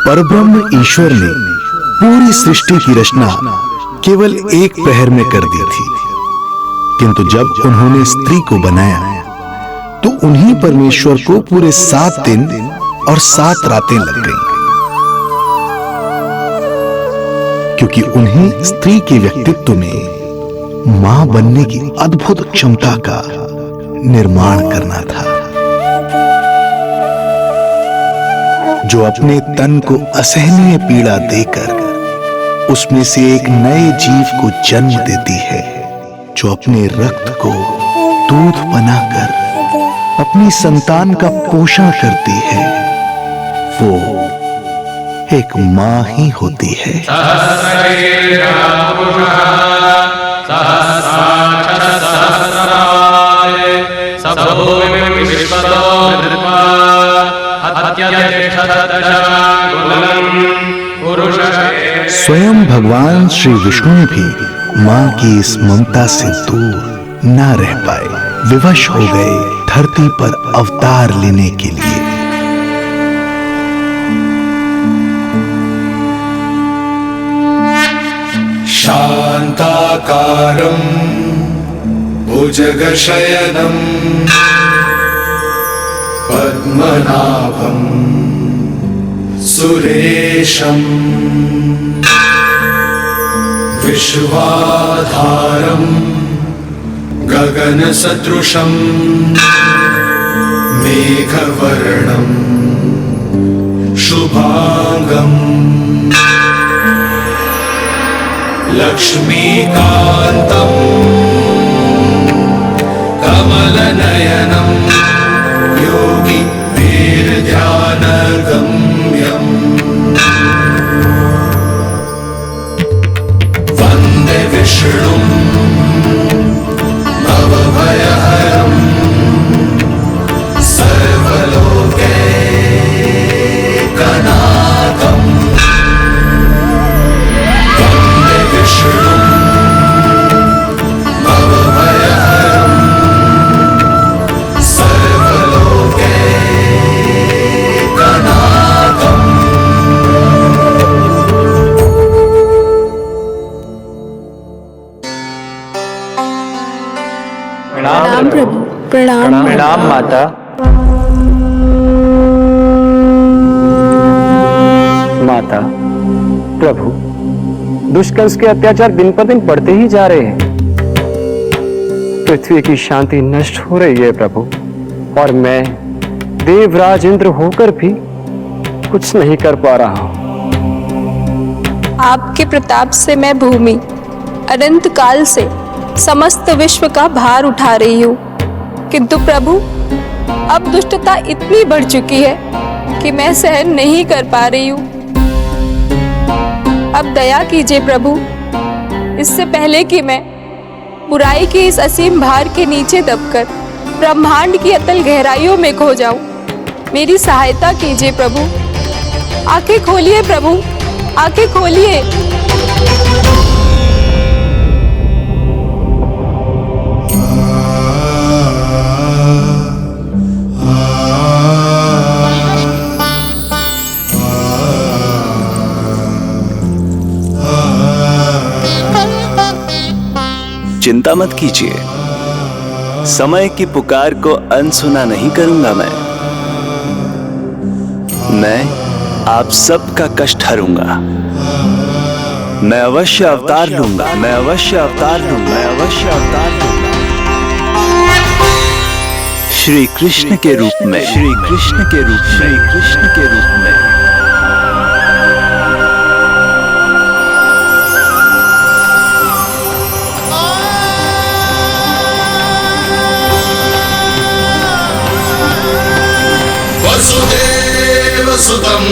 परब्रह्म ईश्वर ने पूरी सृष्टि की रचना केवल एक प्रहर में कर दी थी, किंतु जब उन्होंने स्त्री को बनाया तो उन्हीं परमेश्वर को पूरे 7 दिन और 7 रातें लग गईं, क्योंकि उन्हें स्त्री के व्यक्तित्व में मां बनने की अद्भुत क्षमता का निर्माण करना था, जो अपने तन को असहनीय पीड़ा देकर उसमें से एक नए जीव को जन्म देती है, जो अपने रक्त को दूध बनाकर अपनी संतान का पोषण करती है। वो एक मां ही होती है। स्वयं भगवान श्री विष्णु भी मां की इस ममता से दूर न रह पाए, विवश हो गए धरती पर अवतार लेने के लिए। शांताकारं भुजगशयनं पद्मनाभं सुरेशं विश्वाधारं गगनसदृशं मेघवर्णं शुभांगं लक्ष्मीकान्तं कमलनयनं योगी वीरध्यानगम्यं वन्दे विष्णुं भवभयहरं सर्वलोकैकनाथं वन्दे विष्णुं भवभयहरं सर्वलोकैकनाथम्। प्रणाम प्रभु। प्रणाम प्रणाम माता। माता, प्रभु, दुष्कर्ष के अत्याचार दिन पर दिन बढ़ते ही जा रहे हैं। पृथ्वी की शांति नष्ट हो रही है प्रभु, और मैं देवराज इंद्र होकर भी कुछ नहीं कर पा रहा हूं। आपके प्रताप से मैं भूमि अनंत काल से समस्त विश्व का भार उठा रही हूँ, किंतु प्रभु अब दुष्टता इतनी बढ़ चुकी है कि मैं सहन नहीं कर पा रही हूँ। अब दया कीजिए प्रभु, इससे पहले कि मैं बुराई के इस असीम भार के नीचे दबकर ब्रह्मांड की अतल गहराइयों में खो जाऊं। मेरी सहायता कीजिए प्रभु। आंखें खोलिए प्रभु, आंखें खोलिए। चिंता मत कीजिए, समय की पुकार को अनसुना नहीं करूंगा। मैं आप सबका कष्ट हरूंगा। मैं अवश्य अवतार लूंगा, मैं अवश्य अवतार लूंगा, मैं अवश्य अवतार लूंगा। श्री कृष्ण के रूप में, श्री कृष्ण के रूप में, श्री कृष्ण के रूप में। वसुदेवसुतं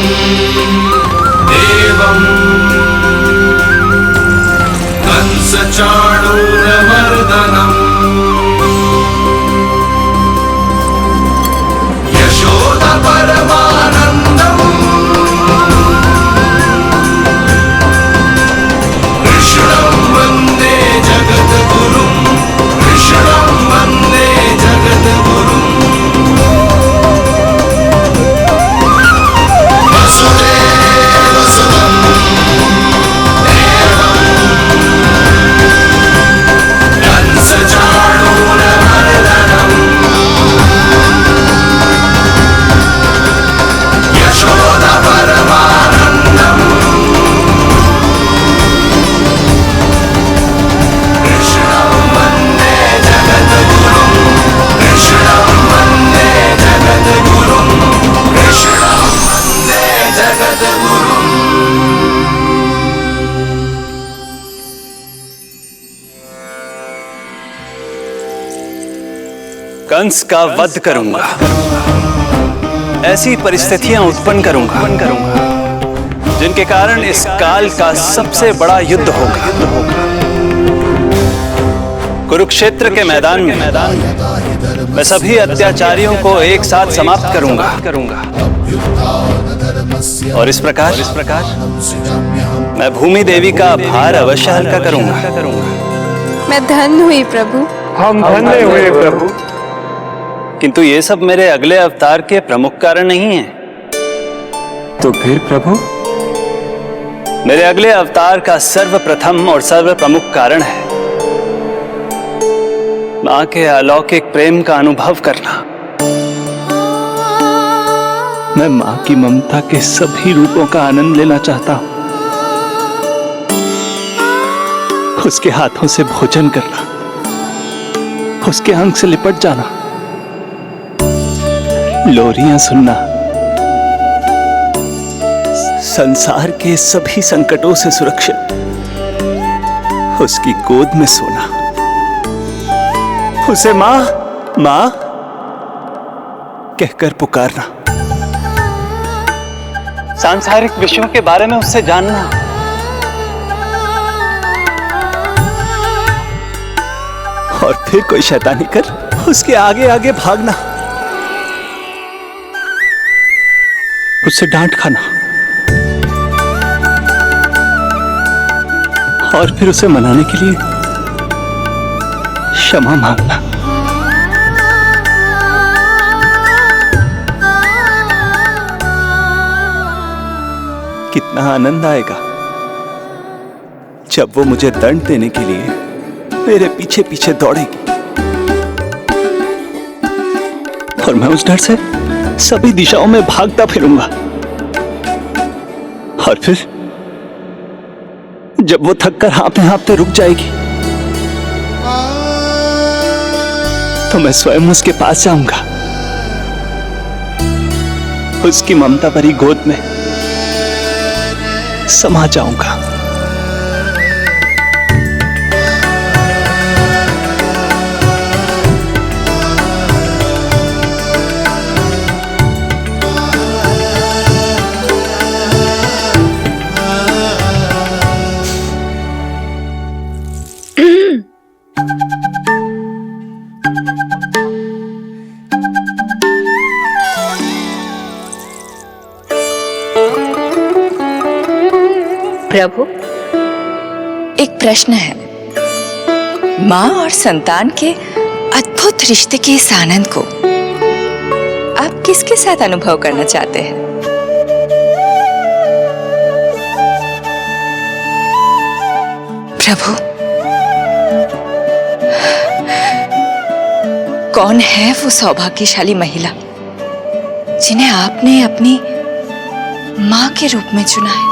देवं कंसचाणूरमर्दनम् यशोदपरमानन्दम् कृष्णं वन्दे जगद्गुरुं, कृष्णं वन्दे जगद्गुरुम्। वसुदेव कंस का वध करूंगा, ऐसी परिस्थितियां उत्पन्न करूंगा जिनके कारण इस काल का सबसे बड़ा युद्ध होगा। कुरुक्षेत्र के मैदान में मैं सभी अत्याचारियों को एक साथ समाप्त करूंगा और इस प्रकार मैं भूमि देवी का भार अवश्य हल्का करूंगा। मैं धन्य हुई प्रभु। हम धन्य हुए प्रभु। किंतु ये सब मेरे अगले अवतार के प्रमुख कारण नहीं है। तो फिर प्रभु? मेरे अगले अवतार का सर्वप्रथम और सर्व प्रमुख कारण है मां के अलौकिक प्रेम का अनुभव करना। मैं मां की ममता के सभी रूपों का आनंद लेना चाहता हूं। उसके हाथों से भोजन करना, उसके अंग से लिपट जाना, लोरियां सुनना, संसार के सभी संकटों से सुरक्षित उसकी गोद में सोना, उसे मां मां कहकर पुकारना, सांसारिक विषयों के बारे में उससे जानना, और फिर कोई शैतानी कर उसके आगे आगे भागना, उससे डांट खाना और फिर उसे मनाने के लिए क्षमा मांगना। कितना आनंद आएगा जब वो मुझे दंड देने के लिए मेरे पीछे पीछे दौड़ेगी और मैं उस डर से सभी दिशाओं में भागता फिरूंगा। और फिर जब वो थककर हाँफते हाँफते रुक जाएगी तो मैं स्वयं उसके पास जाऊंगा, उसकी ममता भरी गोद में समा जाऊंगा। प्रभु, एक प्रश्न है। माँ और संतान के अद्भुत रिश्ते के इस आनंद को आप किसके साथ अनुभव करना चाहते हैं? प्रभु, कौन है वो सौभाग्यशाली महिला जिन्हें आपने अपनी माँ के रूप में चुना है?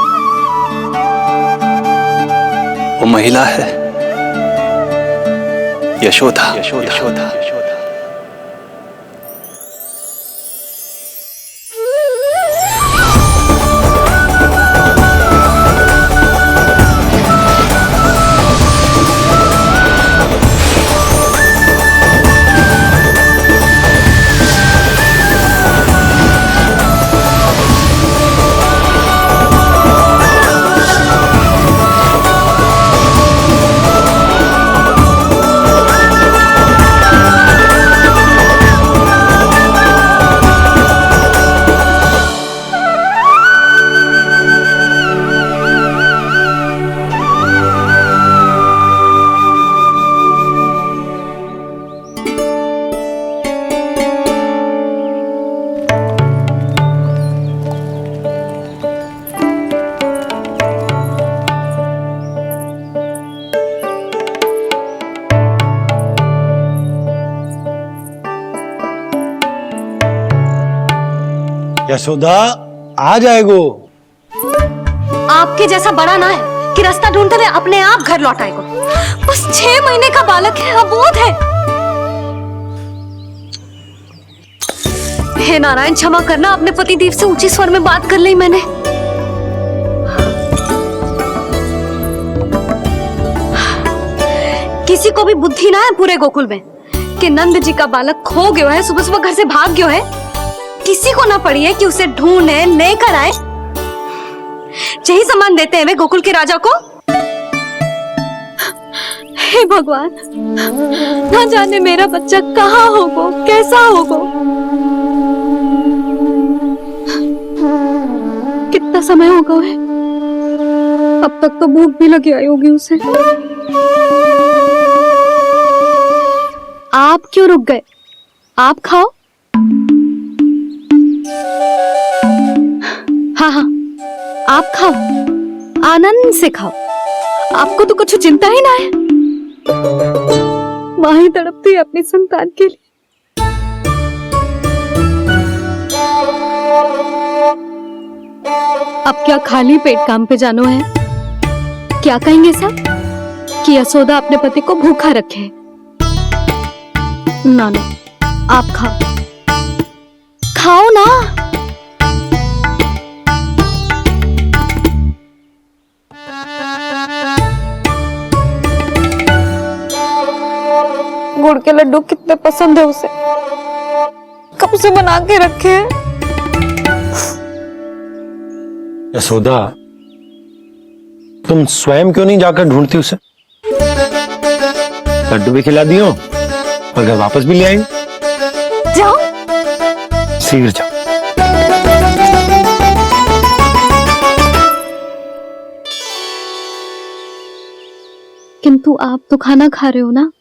वो महिला है यशोदा। यशोदा। यशोदा आ जाएगो। आपके जैसा बड़ा ना है कि रास्ता ढूंढते हुए अपने आप घर लौट आएगो। बस 6 महीने का बालक है, अबोध है। हे नारायण, क्षमा करना, अपने पति देव से ऊंचे स्वर में बात कर ली मैंने। किसी को भी बुद्धि ना है पूरे गोकुल में कि नंद जी का बालक खो गयो है, सुबह सुबह घर से भाग गयो है। किसी को ना पड़ी है कि उसे ढूंढे लेकर आए। यही सामान देते हैं वे गोकुल के राजा को। हे भगवान, ना जाने मेरा बच्चा कहाँ होगो, कैसा होगो। कितना समय होगा है, अब तक तो भूख भी लगी आई होगी उसे। आप क्यों रुक गए? आप खाओ। हाँ हाँ, आप खाओ, आनंद से खाओ। आपको तो कुछ चिंता ही ना है। माँ ही तड़पती है अपनी संतान के लिए। अब क्या खाली पेट काम पे जानो है? क्या कहेंगे सब कि यशोदा अपने पति को भूखा रखे? ना ना, आप खाओ, खाओ ना। गुड़ के लड्डू कितने पसंद है उसे, कब से बना के रखे हैं। यशोदा, तुम स्वयं क्यों नहीं जाकर ढूंढती उसे? लड्डू भी खिला दियो और घर वापस भी ले आएंगे। जाओ, शीघ्र जाओ। किंतु आप तो खाना खा रहे हो ना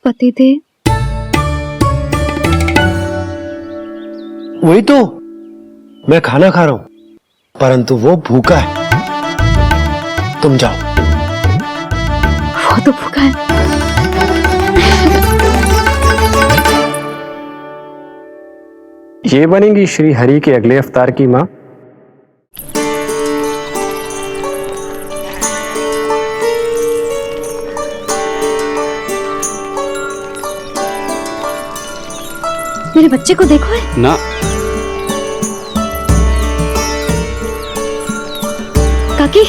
पतिदेव? वही तो, मैं खाना खा रहा हूं, परंतु वो भूखा है। तुम जाओ। वो तो भूखा है। ये बनेगी श्री हरि के अगले अवतार की माँ। मेरे बच्चे को देखो है ना। काकी,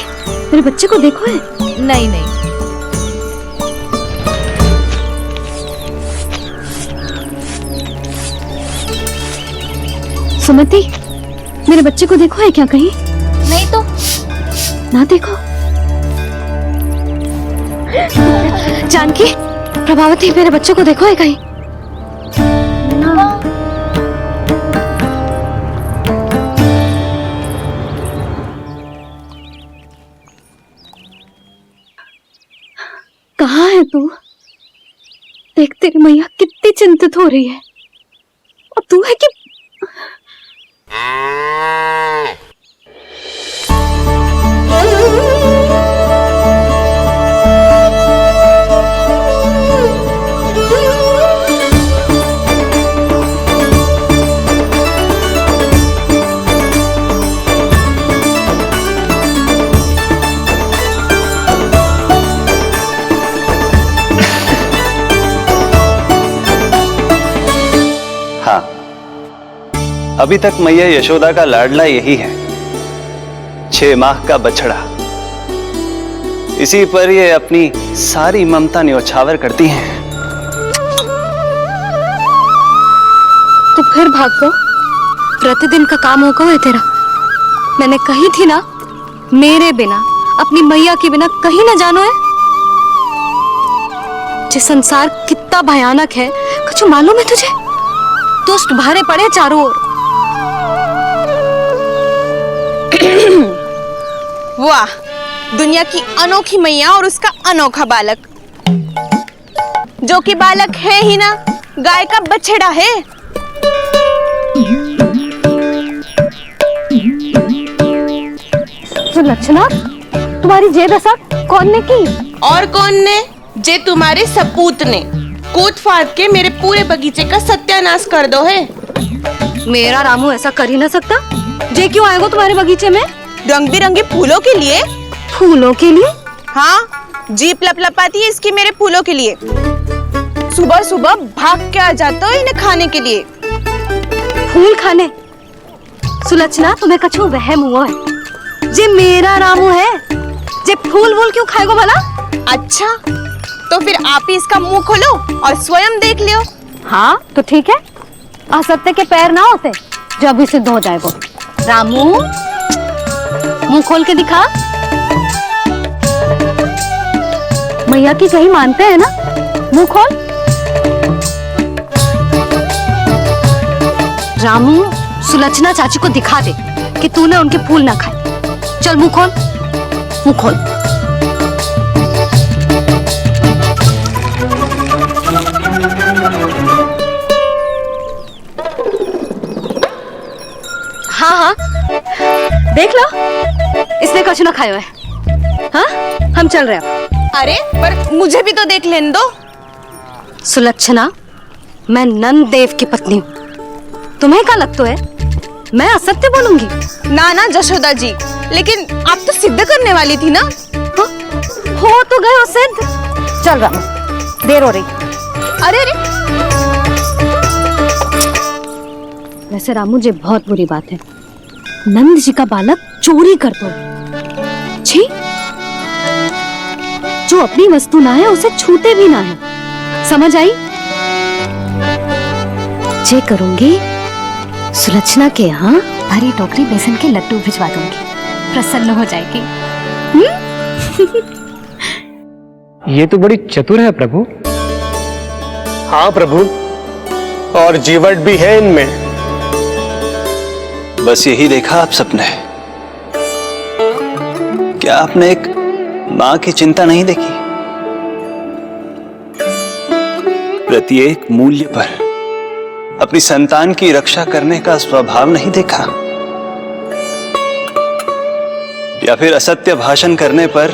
मेरे बच्चे को देखो है। नहीं नहीं, सुमति, मेरे बच्चे को देखो है क्या कहीं? नहीं तो। ना देखो। जानकी, प्रभावती, मेरे बच्चे को देखो है कहीं? कहाँ है तू? देख, तेरी मैया कितनी चिंतित हो रही है, और तू है कि अभी तक मैया यशोदा का लाडला यही है, 6 माह का बछड़ा। इसी पर ये अपनी सारी ममता न्योछावर करती हैं। तू फिर भाग गो। प्रतिदिन का काम होगा है तेरा। मैंने कही थी ना, मेरे बिना, अपनी मैया के बिना कहीं ना जानो है। ये संसार कितना भयानक है, कुछ मालूम है तुझे? दुष्ट भारे पड़े चारों ओर। वाह, दुनिया की अनोखी मैया और उसका अनोखा बालक, जो कि बालक है ही ना, गाय का बछड़ा है। सुलक्षणा, तुम्हारी ये दशा कौन ने की? और कौन ने? जे तुम्हारे सपूत ने कूद फाड़ के मेरे पूरे बगीचे का सत्यानाश कर दो है। मेरा रामू ऐसा कर ही ना सकता। जे क्यों आएगा तुम्हारे बगीचे में? रंग बिरंगे फूलों के लिए। फूलों के लिए? हाँ, जीप लपलपाती है इसकी मेरे फूलों के लिए। सुबह सुबह भाग के आ जाता है इन्हें खाने के लिए। फूल खाने? सुलक्षणा, तुम्हें कछु वहम हुआ है। जे मेरा रामू है, जे फूल वूल क्यों खाएगो भला? अच्छा, तो फिर आप ही इसका मुंह खोलो और स्वयं देख लियो। हाँ तो ठीक है, असत्य के पैर ना होते जो अभी सिद्ध हो जाए वो। रामू मुंह खोल के दिखा। मैया की कहीं मानते हैं ना, मुंह खोल। रामू सुलक्षणा चाची को दिखा दे कि तूने उनके फूल ना खाए। चल मुंह खोल, मुंह खोल। हाँ हाँ देख लो, इसने कुछ ना खाया है। हाँ हम चल रहे हैं। अरे पर मुझे भी तो देख लेने दो। सुलक्षणा, मैं नंद देव की पत्नी हूँ, तुम्हें क्या लगता है मैं असत्य बोलूंगी? ना ना जशोदा जी, लेकिन आप तो सिद्ध करने वाली थी ना। हाँ? हो तो गए हो सिद्ध। चल रामू, देर हो रही। अरे अरे वैसे रामू जी बहुत बुरी बात है, नंद जी का बालक चोरी कर दो। छी, जो अपनी वस्तु ना है उसे छूते भी ना है, समझ आई? जे करूंगी सुलक्षणा के यहाँ भरी टोकरी बेसन के लड्डू भिजवा दूंगी, प्रसन्न हो जाएगी। ये तो बड़ी चतुर है प्रभु। हाँ प्रभु, और जीवट भी है इनमें। बस यही देखा आप सबने? क्या आपने एक मां की चिंता नहीं देखी? प्रत्येक मूल्य पर अपनी संतान की रक्षा करने का स्वभाव नहीं देखा? या फिर असत्य भाषण करने पर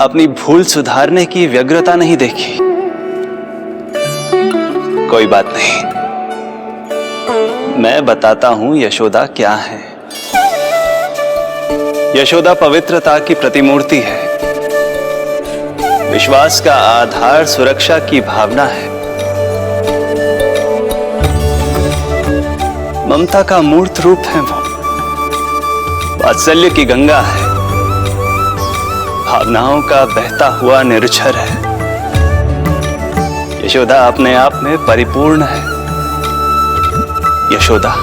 अपनी भूल सुधारने की व्यग्रता नहीं देखी? कोई बात नहीं, मैं बताता हूं यशोदा क्या है। यशोदा पवित्रता की प्रतिमूर्ति है, विश्वास का आधार सुरक्षा की भावना है, ममता का मूर्त रूप है वो, वात्सल्य की गंगा है, भावनाओं का बहता हुआ निर्झर है। यशोदा अपने आप में परिपूर्ण है। यशोदा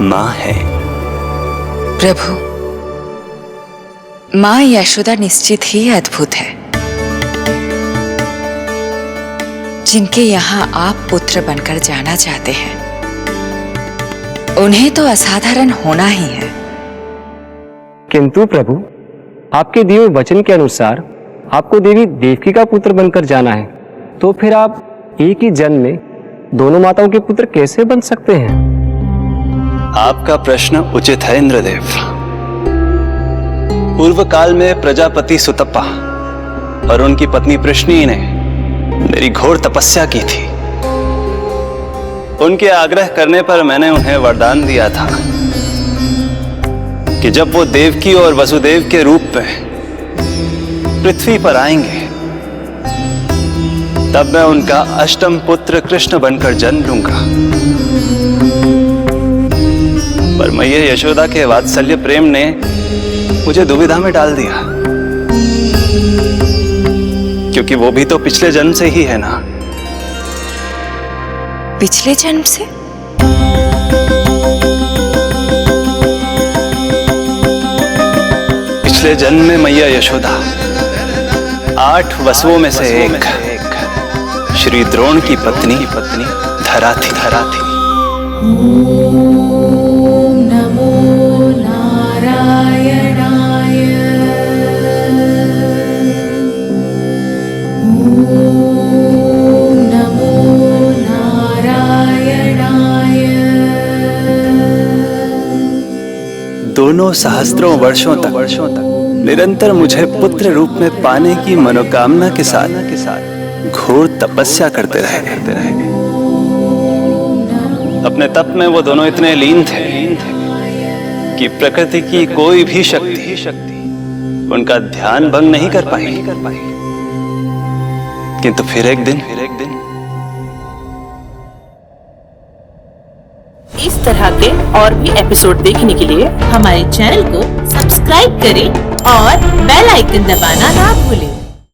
मां है। प्रभु, मां यशोदा निश्चित ही अद्भुत है, जिनके यहाँ आप पुत्र बनकर जाना चाहते हैं, उन्हें तो असाधारण होना ही है। किंतु प्रभु, आपके दिए हुए वचन के अनुसार आपको देवी देवकी का पुत्र बनकर जाना है, तो फिर आप एक ही जन्म में दोनों माताओं के पुत्र कैसे बन सकते हैं? आपका प्रश्न उचित है इंद्रदेव। पूर्व काल में प्रजापति सुतप्पा और उनकी पत्नी प्रश्नी ने मेरी घोर तपस्या की थी। उनके आग्रह करने पर मैंने उन्हें वरदान दिया था कि जब वो देवकी और वसुदेव के रूप में पृथ्वी पर आएंगे, तब मैं उनका अष्टम पुत्र कृष्ण बनकर जन्म लूंगा। पर मैया यशोदा के वात्सल्य प्रेम ने मुझे दुविधा में डाल दिया, क्योंकि वो भी तो पिछले जन्म से ही है ना। पिछले जन्म से? पिछले जन्म में मैया यशोदा 8 वसुओं में से एक श्री द्रोण की पत्नी धरा थी। नमो नारायणाय। नमो नारायणाय। दोनों सहस्त्रों वर्षों तक निरंतर मुझे पुत्र रूप में पाने की मनोकामना के साथ घोर तपस्या करते रहे। अपने तप में वो दोनों इतने लीन थे कि प्रकृति की कोई भी शक्ति उनका ध्यान भंग नहीं कर पाई। किंतु फिर एक दिन इस तरह के और भी एपिसोड देखने के लिए हमारे चैनल को सब्सक्राइब करें और बेल आइकन दबाना ना भूलें।